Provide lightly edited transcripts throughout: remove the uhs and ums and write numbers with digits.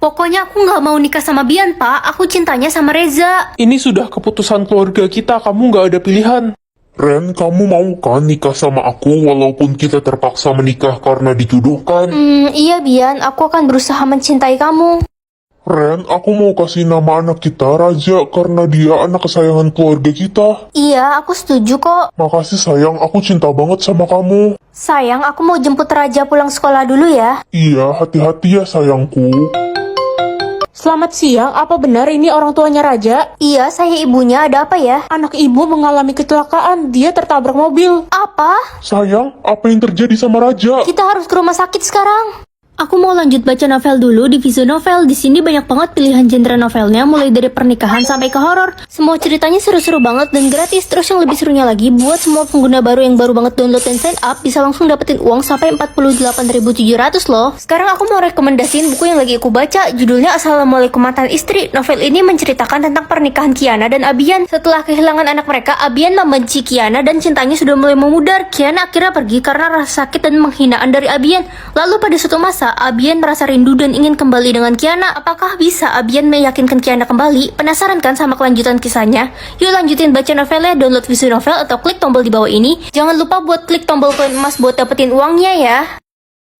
Pokoknya aku nggak mau nikah sama Bian, Pak. Aku cintanya sama Reza. Ini sudah keputusan keluarga kita, kamu nggak ada pilihan. Ren, kamu mau kan nikah sama aku walaupun kita terpaksa menikah karena dituduhkan? Iya Bian, aku akan berusaha mencintai kamu. Ren, aku mau kasih nama anak kita Raja karena dia anak kesayangan keluarga kita. Iya, aku setuju kok. Makasih sayang, aku cinta banget sama kamu. Sayang, aku mau jemput Raja pulang sekolah dulu ya. Iya, hati-hati ya sayangku. Selamat siang, apa benar ini orang tuanya Raja? Iya, saya ibunya. Ada apa ya? Anak ibu mengalami kecelakaan, dia tertabrak mobil. Apa? Sayang, apa yang terjadi sama Raja? Kita harus ke rumah sakit sekarang. Aku mau lanjut baca novel dulu di Vizu Novel. Di sini banyak banget pilihan genre novelnya, mulai dari pernikahan sampai ke horor. Semua ceritanya seru-seru banget dan gratis. Terus yang lebih serunya lagi, buat semua pengguna baru yang baru banget download dan sign up, bisa langsung dapetin uang sampai 48.700 loh. Sekarang aku mau rekomendasiin buku yang lagi aku baca. Judulnya Assalamualaikum Mantan Istri. Novel ini menceritakan tentang pernikahan Kiana dan Abian. Setelah kehilangan anak mereka, Abian membenci Kiana dan cintanya sudah mulai memudar. Kiana akhirnya pergi karena rasa sakit dan penghinaan dari Abian. Lalu pada suatu masa, Abian merasa rindu dan ingin kembali dengan Kiana. Apakah bisa Abian meyakinkan Kiana kembali? Penasaran kan sama kelanjutan kisahnya? Yuk lanjutin baca novelnya, download Vizu Novel atau klik tombol di bawah ini. Jangan lupa buat klik tombol koin emas buat dapetin uangnya ya.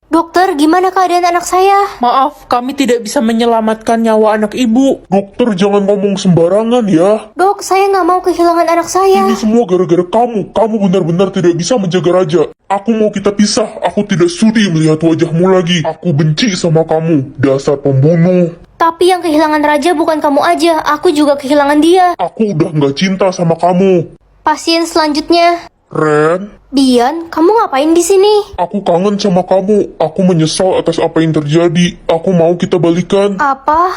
Dokter, gimana keadaan anak saya? Maaf, kami tidak bisa menyelamatkan nyawa anak ibu. Dokter, jangan ngomong sembarangan ya. Dok, saya nggak mau kehilangan anak saya. Ini semua gara-gara kamu. Kamu benar-benar tidak bisa menjaga Raja. Aku mau kita pisah. Aku tidak sudi melihat wajahmu lagi. Aku benci sama kamu, dasar pembunuh. Tapi yang kehilangan Raja bukan kamu aja, aku juga kehilangan dia. Aku udah nggak cinta sama kamu. Pasien selanjutnya. Ren, Bian, kamu ngapain di sini? aku kangen sama kamu. Aku menyesal atas apa yang terjadi. Aku mau kita balikan. Apa?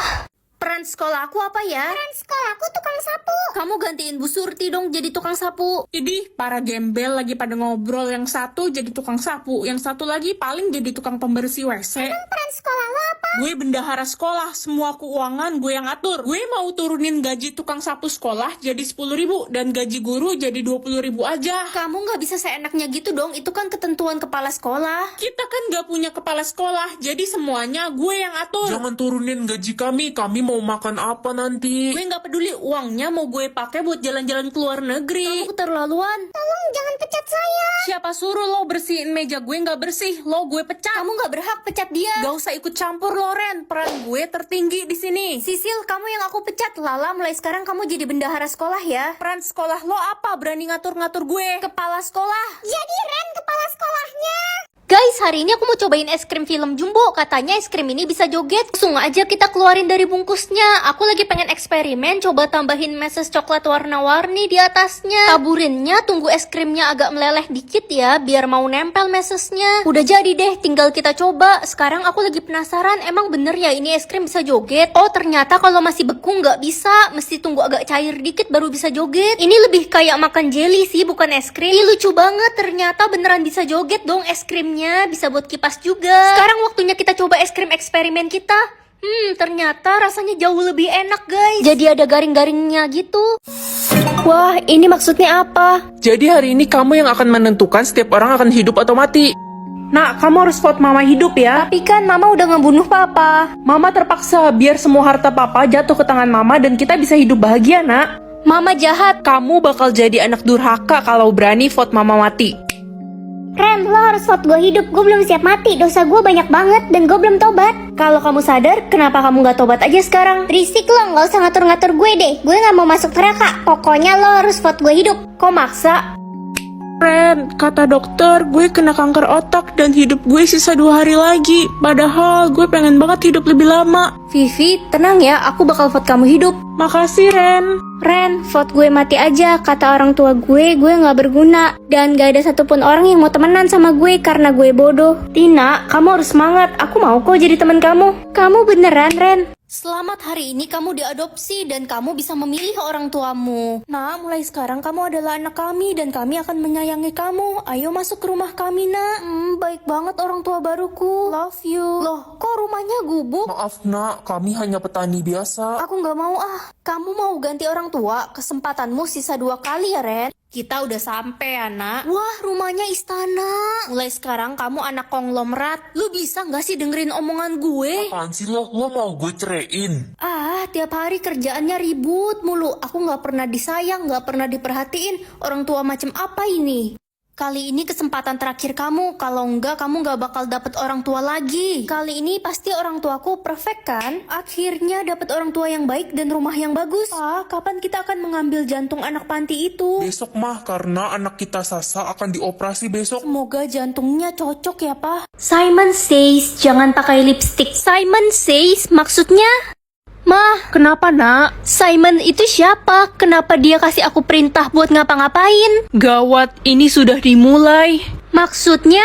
Peran sekolah aku apa ya? Peran sekolah aku tukang sapu. Kamu gantiin Bu Surti dong jadi tukang sapu. Idih, para gembel lagi pada ngobrol. Yang satu jadi tukang sapu, yang satu lagi paling jadi tukang pembersih WC. Peran sekolah lo apa? Gue bendahara sekolah, semua keuangan gue yang atur. Gue mau turunin gaji tukang sapu sekolah jadi 10.000 dan gaji guru jadi 20.000 aja. Kamu nggak bisa seenaknya gitu dong, itu kan ketentuan kepala sekolah. Kita kan gak punya kepala sekolah, jadi semuanya gue yang atur. Jangan turunin gaji kami mau makan apa nanti? Gue gak peduli uangnya mau gue pakai buat jalan-jalan ke luar negeri. Kamu keterlaluan. Tolong jangan pecat saya. Siapa suruh lo bersihin meja gue gak bersih, lo gue pecat. Kamu nggak berhak pecat dia. Gak usah ikut campur lo Ren, peran gue tertinggi di sini. Sisil, kamu yang aku pecat. Lala, mulai sekarang kamu jadi bendahara sekolah ya. Peran sekolah lo apa? Berani ngatur-ngatur gue? Kepala sekolah. Jadi Ren kepala sekolahnya. Guys, hari ini aku mau cobain es krim film Jumbo. Katanya es krim ini bisa joget. Langsung aja kita keluarin dari bungkusnya. Aku lagi pengen eksperimen, coba tambahin meses coklat warna-warni di atasnya. Taburinnya, tunggu es krimnya agak meleleh dikit ya, biar mau nempel mesesnya. Udah jadi deh, tinggal kita coba. Sekarang aku lagi penasaran, emang bener ya ini es krim bisa joget? Oh, ternyata kalau masih beku nggak bisa. Mesti tunggu agak cair dikit baru bisa joget. Ini lebih kayak makan jelly sih, bukan es krim. Ih, lucu banget, ternyata beneran bisa joget dong es krimnya. Bisa buat kipas juga. Sekarang waktunya kita coba es krim eksperimen kita. Ternyata rasanya jauh lebih enak guys. Jadi ada garing-garingnya gitu. Wah, ini maksudnya apa? Jadi hari ini kamu yang akan menentukan setiap orang akan hidup atau mati. Nak, kamu harus vote mama hidup ya. Tapi kan mama udah ngebunuh papa. Mama terpaksa biar semua harta papa jatuh ke tangan mama dan kita bisa hidup bahagia, nak. Mama jahat. Kamu bakal jadi anak durhaka kalau berani vote mama mati. Ren, lo harus vote gue hidup. Gue belum siap mati. Dosa gue banyak banget dan gue belum tobat. Kalau kamu sadar, kenapa kamu gak tobat aja sekarang? Risik lo, gak usah ngatur-ngatur gue deh. Gue gak mau masuk neraka. Pokoknya lo harus vote gue hidup. Kok maksa? Ren, kata dokter, gue kena kanker otak dan hidup gue sisa 2 hari lagi. Padahal gue pengen banget hidup lebih lama. Vivi, tenang ya. Aku bakal vote kamu hidup. Makasih, Ren. Ren, vote gue mati aja. Kata orang tua gue gak berguna. Dan gak ada satupun orang yang mau temenan sama gue karena gue bodoh. Tina, kamu harus semangat. Aku mau kok jadi teman kamu. Kamu beneran, Ren. Selamat, hari ini kamu diadopsi dan kamu bisa memilih orang tuamu. Nah, mulai sekarang kamu adalah anak kami dan kami akan menyayangi kamu. Ayo masuk ke rumah kami, nak. Baik banget orang tua baruku. Love you. Loh, kok rumahnya gubuk? Maaf nak, kami hanya petani biasa. Aku nggak mau ah. Kamu mau ganti orang tua? Kesempatanmu sisa 2 kali ya, Ren. Kita udah sampai, anak. Wah, rumahnya istana. Mulai sekarang kamu anak konglomerat. Lu bisa nggak sih dengerin omongan gue? Apaan sih lo mau gue ceraiin? Ah, tiap hari kerjaannya ribut mulu. Aku nggak pernah disayang, nggak pernah diperhatiin. Orang tua macam apa ini? Kali ini kesempatan terakhir kamu. Kalau enggak, kamu nggak bakal dapet orang tua lagi. Kali ini pasti orang tuaku perfect kan? Akhirnya dapet orang tua yang baik dan rumah yang bagus. Ah, kapan kita akan mengambil jantung anak panti itu? Besok mah, karena anak kita Sasa akan dioperasi besok. Semoga jantungnya cocok ya, Pak. Simon says jangan pakai lipstick. Simon says maksudnya? Mah, kenapa nak? Simon itu siapa? Kenapa dia kasih aku perintah buat ngapa-ngapain? Gawat, ini sudah dimulai. Maksudnya,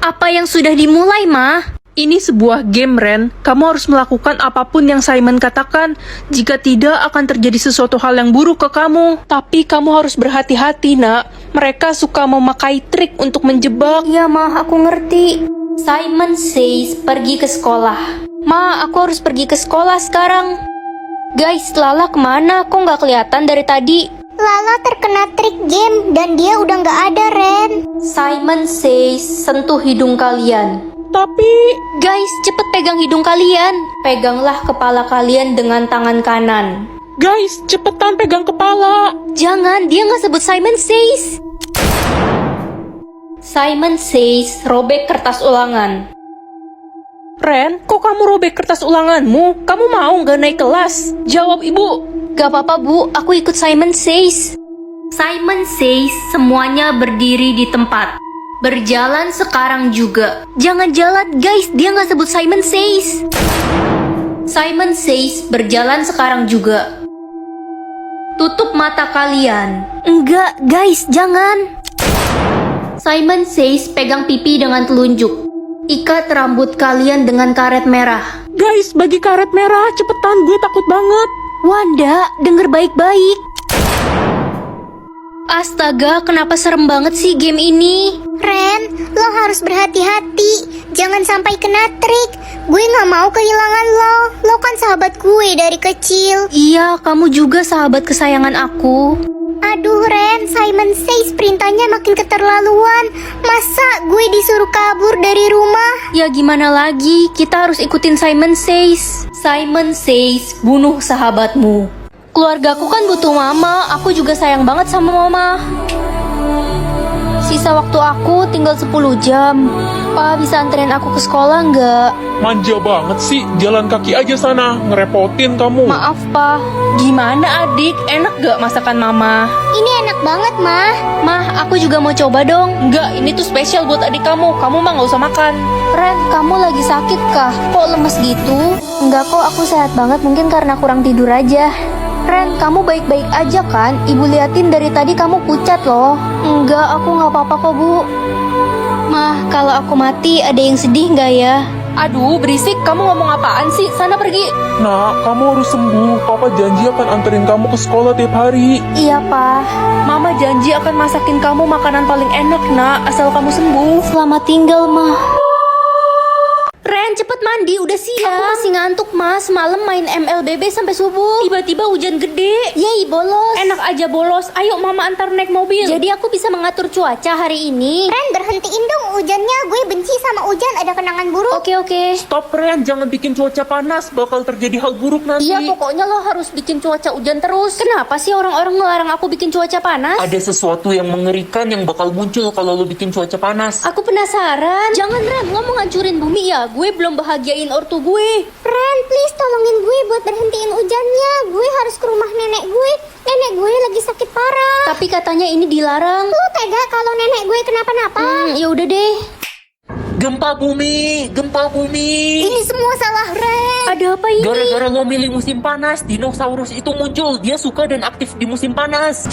apa yang sudah dimulai, Mah? Ini sebuah game, Ren. Kamu harus melakukan apapun yang Simon katakan. Jika tidak, akan terjadi sesuatu hal yang buruk ke kamu. Tapi kamu harus berhati-hati, nak. Mereka suka memakai trik untuk menjebak. Iya, Mah, aku ngerti. Simon says pergi ke sekolah. Ma, aku harus pergi ke sekolah sekarang. Guys, Lala kemana? Kok nggak kelihatan dari tadi? Lala terkena trik game dan dia udah nggak ada, Ren. Simon says sentuh hidung kalian. Tapi, Guys, cepet pegang hidung kalian. Peganglah kepala kalian dengan tangan kanan. guys, cepetan pegang kepala. Jangan, dia nggak sebut Simon says. Simon says robek kertas ulangan. Ren, kok kamu robek kertas ulanganmu? Kamu mau nggak naik kelas? Jawab ibu. Gak apa-apa, Bu, aku ikut Simon says. Simon says semuanya berdiri di tempat. Berjalan sekarang juga. Jangan jalan, guys, dia nggak sebut Simon says. Simon says berjalan sekarang juga. Tutup mata kalian. Enggak, guys, jangan. Simon says pegang pipi dengan telunjuk. Ikat rambut kalian dengan karet merah. Guys, bagi karet merah, cepetan, gue takut banget. Wanda, denger baik-baik. Astaga, kenapa serem banget sih game ini? Ren, lo harus berhati-hati. Jangan sampai kena trik. Gue nggak mau kehilangan lo. Lo kan sahabat gue dari kecil. Iya, kamu juga sahabat kesayangan aku. Aduh, Ren, Simon says perintahnya makin keterlaluan. Masa gue disuruh kabur dari rumah? Ya gimana lagi, kita harus ikutin Simon says. Simon says, bunuh sahabatmu. Keluargaku kan butuh mama, aku juga sayang banget sama mama. Sisa waktu aku tinggal 10 jam. Pa, bisa anterin aku ke sekolah nggak? Manja banget sih, jalan kaki aja sana, ngerepotin kamu. Maaf, Pa. Gimana adik, enak gak masakan mama? Ini enak banget, Mah. Mah, aku juga mau coba dong. Enggak, ini tuh spesial buat adik kamu mah gak usah makan. Ren, kamu lagi sakit kah? Kok lemes gitu? Enggak kok, aku sehat banget, mungkin karena kurang tidur aja. Ren, kamu baik-baik aja kan? Ibu liatin dari tadi kamu pucat loh. Enggak, aku nggak apa-apa kok, Bu. Mah, kalau aku mati ada yang sedih nggak ya? Aduh, berisik, kamu ngomong apaan sih? Sana pergi. Nak, kamu harus sembuh. Papa janji akan anterin kamu ke sekolah tiap hari. Iya, Pa. Mama janji akan masakin kamu makanan paling enak, nak, asal kamu sembuh. Selamat tinggal, Mah. Ren, cepet mandi, udah siang. Aku masih ngantuk, Mas. Semalam main MLBB sampai subuh. Tiba-tiba hujan gede. Yeay, bolos. Enak aja bolos, ayo mama antar naik mobil. Jadi aku bisa mengatur cuaca hari ini. Ren, berhentiin dong hujannya. Gue benci sama hujan, ada kenangan buruk. Oke. Stop, Ren, jangan bikin cuaca panas, bakal terjadi hal buruk nanti. Iya, pokoknya lo harus bikin cuaca hujan terus. Kenapa sih orang-orang ngelarang aku bikin cuaca panas? Ada sesuatu yang mengerikan yang bakal muncul kalau lo bikin cuaca panas. Aku penasaran. Jangan, Ren, lo mau ngancurin bumi ya? Gue belum bahagiain ortu gue. Ren, please tolongin gue buat berhentiin hujannya. Gue harus ke rumah nenek gue. Nenek gue lagi sakit parah. Tapi katanya ini dilarang. Lu tega kalau nenek gue kenapa-napa? Ya udah deh. Gempa bumi, gempa bumi. Ini semua salah Ren. Ada apa ini? Gara-gara lo milih musim panas, dinosaurus itu muncul. Dia suka dan aktif di musim panas.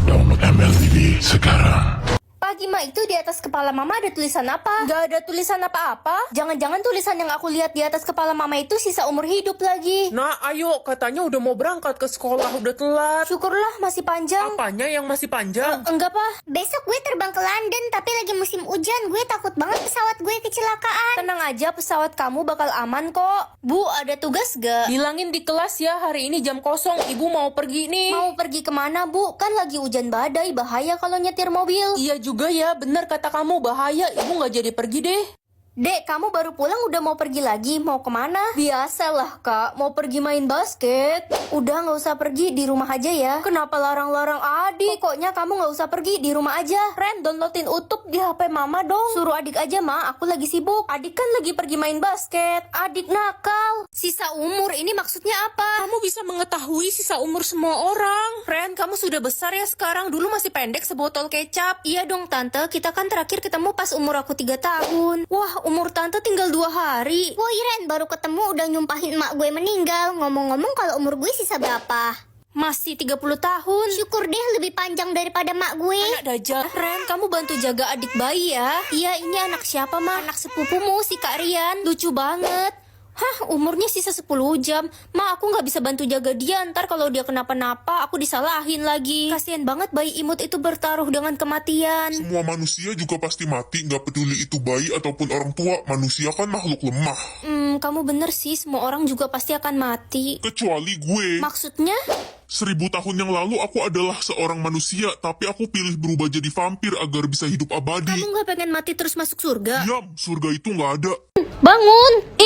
Download MLBB sekarang. Pa, Pagi Ma, itu di atas kepala Mama ada tulisan apa? Gak ada tulisan apa-apa. Jangan-jangan tulisan yang aku lihat di atas kepala Mama itu sisa umur hidup lagi. Nah, ayo, katanya udah mau berangkat ke sekolah, udah telat. Syukurlah masih panjang. Apanya yang masih panjang? Enggak, Pa. Besok gue terbang ke London, tapi lagi musim hujan. Gue takut banget pesawat gue kecelakaan. Tenang aja, pesawat kamu bakal aman kok. Bu, ada tugas gak? Bilangin di kelas ya, hari ini jam kosong, ibu mau pergi nih. Mau pergi kemana, Bu? Kan lagi hujan badai, bahaya kalau nyetir mobil. Iya juga ya, bener kata kamu, bahaya, ibu gak jadi pergi deh. Dek, kamu baru pulang udah mau pergi lagi? Mau kemana? Biasalah, Kak. Mau pergi main basket. Udah nggak usah pergi, di rumah aja ya. Kenapa larang-larang adik? Pokoknya kamu nggak usah pergi, di rumah aja. Ren, downloadin YouTube di HP Mama dong. Suruh adik aja, Ma. Aku lagi sibuk. Adik kan lagi pergi main basket. Adik nakal. Sisa umur, ini maksudnya apa? Kamu bisa mengetahui sisa umur semua orang. Ren, kamu sudah besar ya sekarang. Dulu masih pendek sebotol kecap. Iya dong, Tante. Kita kan terakhir ketemu pas umur aku 3 tahun. Wah, umur Tante tinggal 2 hari. Woi Ren, baru ketemu udah nyumpahin emak gue meninggal. Ngomong-ngomong kalau umur gue sisa berapa? Masih 30 tahun. Syukur deh lebih panjang daripada mak gue. Anak Dajjal. Ren, kamu bantu jaga adik bayi ya. Iya, ini anak siapa, Ma? Anak sepupumu, si Kak Rian. Lucu banget. Hah, umurnya sisa 10 jam. Ma, aku nggak bisa bantu jaga dia. Ntar kalau dia kenapa-napa, aku disalahin lagi. Kasian banget bayi imut itu bertaruh dengan kematian. Semua manusia juga pasti mati, nggak peduli itu bayi ataupun orang tua. Manusia kan makhluk lemah. Kamu bener sih, semua orang juga pasti akan mati. Kecuali gue. Maksudnya? 1000 tahun yang lalu aku adalah seorang manusia, tapi aku pilih berubah jadi vampir agar bisa hidup abadi. Kamu nggak pengen mati terus masuk surga? Diam, surga itu nggak ada. Bangun!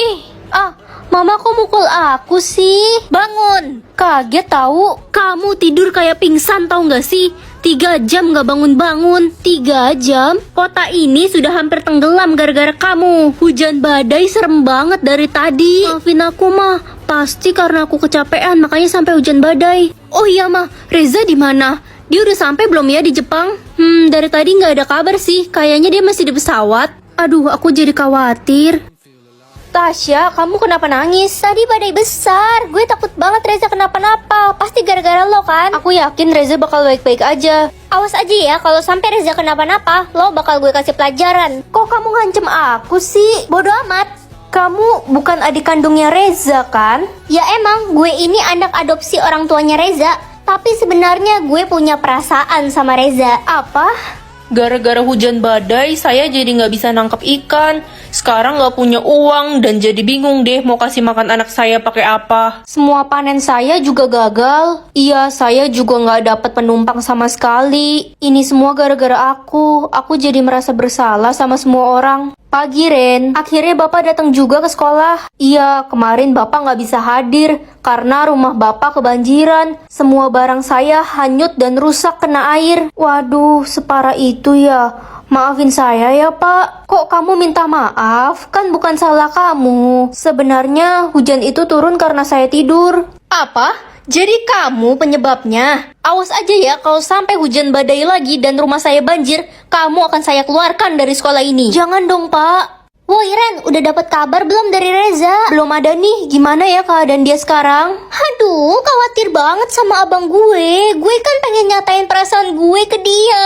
Mama kok mukul aku sih? Bangun! Kaget tahu. Kamu tidur kayak pingsan tahu nggak sih? 3 jam nggak bangun-bangun. 3 jam? Kota ini sudah hampir tenggelam gara-gara kamu. Hujan badai serem banget dari tadi. Maafin aku, Ma. Pasti karena aku kecapean makanya sampai hujan badai. Oh iya, Ma. Reza di mana? Dia udah sampai belum ya di Jepang? Dari tadi nggak ada kabar sih. Kayaknya dia masih di pesawat. Aduh, aku jadi khawatir. Tasya, kamu kenapa nangis? Tadi badai besar. Gue takut banget Reza kenapa-napa. Pasti gara-gara lo kan? Aku yakin Reza bakal baik-baik aja. Awas aja ya, kalau sampai Reza kenapa-napa, lo bakal gue kasih pelajaran. Kok kamu ngancem aku sih? Bodoh amat. Kamu bukan adik kandungnya Reza kan? Ya emang, gue ini anak adopsi orang tuanya Reza. Tapi sebenarnya gue punya perasaan sama Reza. Apa? Gara-gara hujan badai, saya jadi nggak bisa nangkep ikan. Sekarang nggak punya uang dan jadi bingung deh mau kasih makan anak saya pakai apa. Semua panen saya juga gagal. Iya, saya juga nggak dapat penumpang sama sekali. Ini semua gara-gara aku. Aku jadi merasa bersalah sama semua orang. Pagi, Ren. Akhirnya Bapak datang juga ke sekolah. Iya, kemarin Bapak nggak bisa hadir karena rumah Bapak kebanjiran. Semua barang saya hanyut dan rusak kena air. Waduh, separah itu ya. Maafin saya ya, Pak. Kok kamu minta maaf? Kan bukan salah kamu. Sebenarnya hujan itu turun karena saya tidur. Apa? Jadi kamu penyebabnya? Awas aja ya, kalau sampai hujan badai lagi dan rumah saya banjir, kamu akan saya keluarkan dari sekolah ini. Jangan dong, Pak. Woi Ren, udah dapat kabar belum dari Reza? Belum ada nih, gimana ya keadaan dia sekarang? Aduh, khawatir banget sama abang gue. Gue kan pengen nyatain perasaan gue ke dia.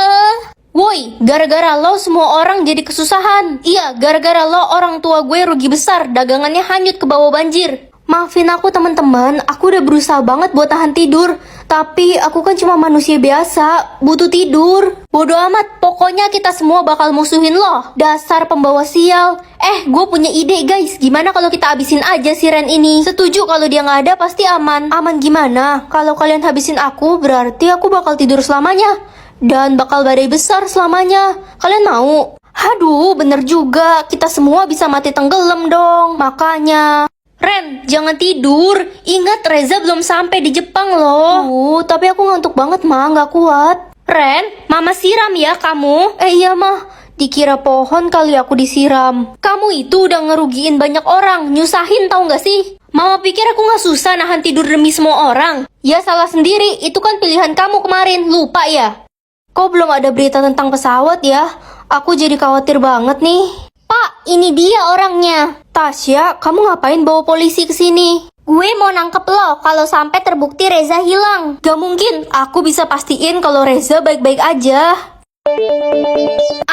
Woi, gara-gara lo semua orang jadi kesusahan. Iya, gara-gara lo orang tua gue rugi besar, dagangannya hanyut ke bawah banjir. Maafin aku teman-teman, aku udah berusaha banget buat tahan tidur. Tapi aku kan cuma manusia biasa, butuh tidur. Bodoh amat, pokoknya kita semua bakal musuhin lo. Dasar pembawa sial. Gue punya ide guys, gimana kalau kita habisin aja si Ren ini? Setuju, kalau dia nggak ada pasti aman. Aman gimana? Kalau kalian habisin aku, berarti aku bakal tidur selamanya. Dan bakal badai besar selamanya. Kalian mau? Aduh, bener juga. Kita semua bisa mati tenggelam dong. Makanya... Ren, jangan tidur. Ingat Reza belum sampai di Jepang loh. Tapi aku ngantuk banget, Ma. Nggak kuat. Ren, Mama siram ya kamu. Iya, Ma. Dikira pohon kali aku disiram. Kamu itu udah ngerugiin banyak orang. Nyusahin tau nggak sih? Mama pikir aku nggak susah nahan tidur demi semua orang. Ya salah sendiri. Itu kan pilihan kamu kemarin. Lupa ya? Kok belum ada berita tentang pesawat ya? Aku jadi khawatir banget nih. Pak, ini dia orangnya. Tasya, kamu ngapain bawa polisi ke sini? Gue mau nangkep lo kalau sampai terbukti Reza hilang. Gak mungkin, aku bisa pastiin kalau Reza baik-baik aja.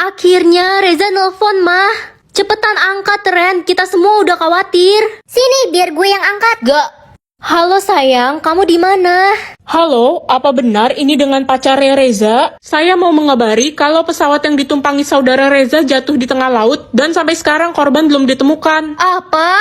Akhirnya Reza nelfon, Mah. Cepetan angkat, Ren. Kita semua udah khawatir. Sini, biar gue yang angkat. Gak. Halo sayang, kamu di mana? Halo, apa benar ini dengan pacarnya Reza? Saya mau mengabari kalau pesawat yang ditumpangi saudara Reza jatuh di tengah laut dan sampai sekarang korban belum ditemukan. Apa?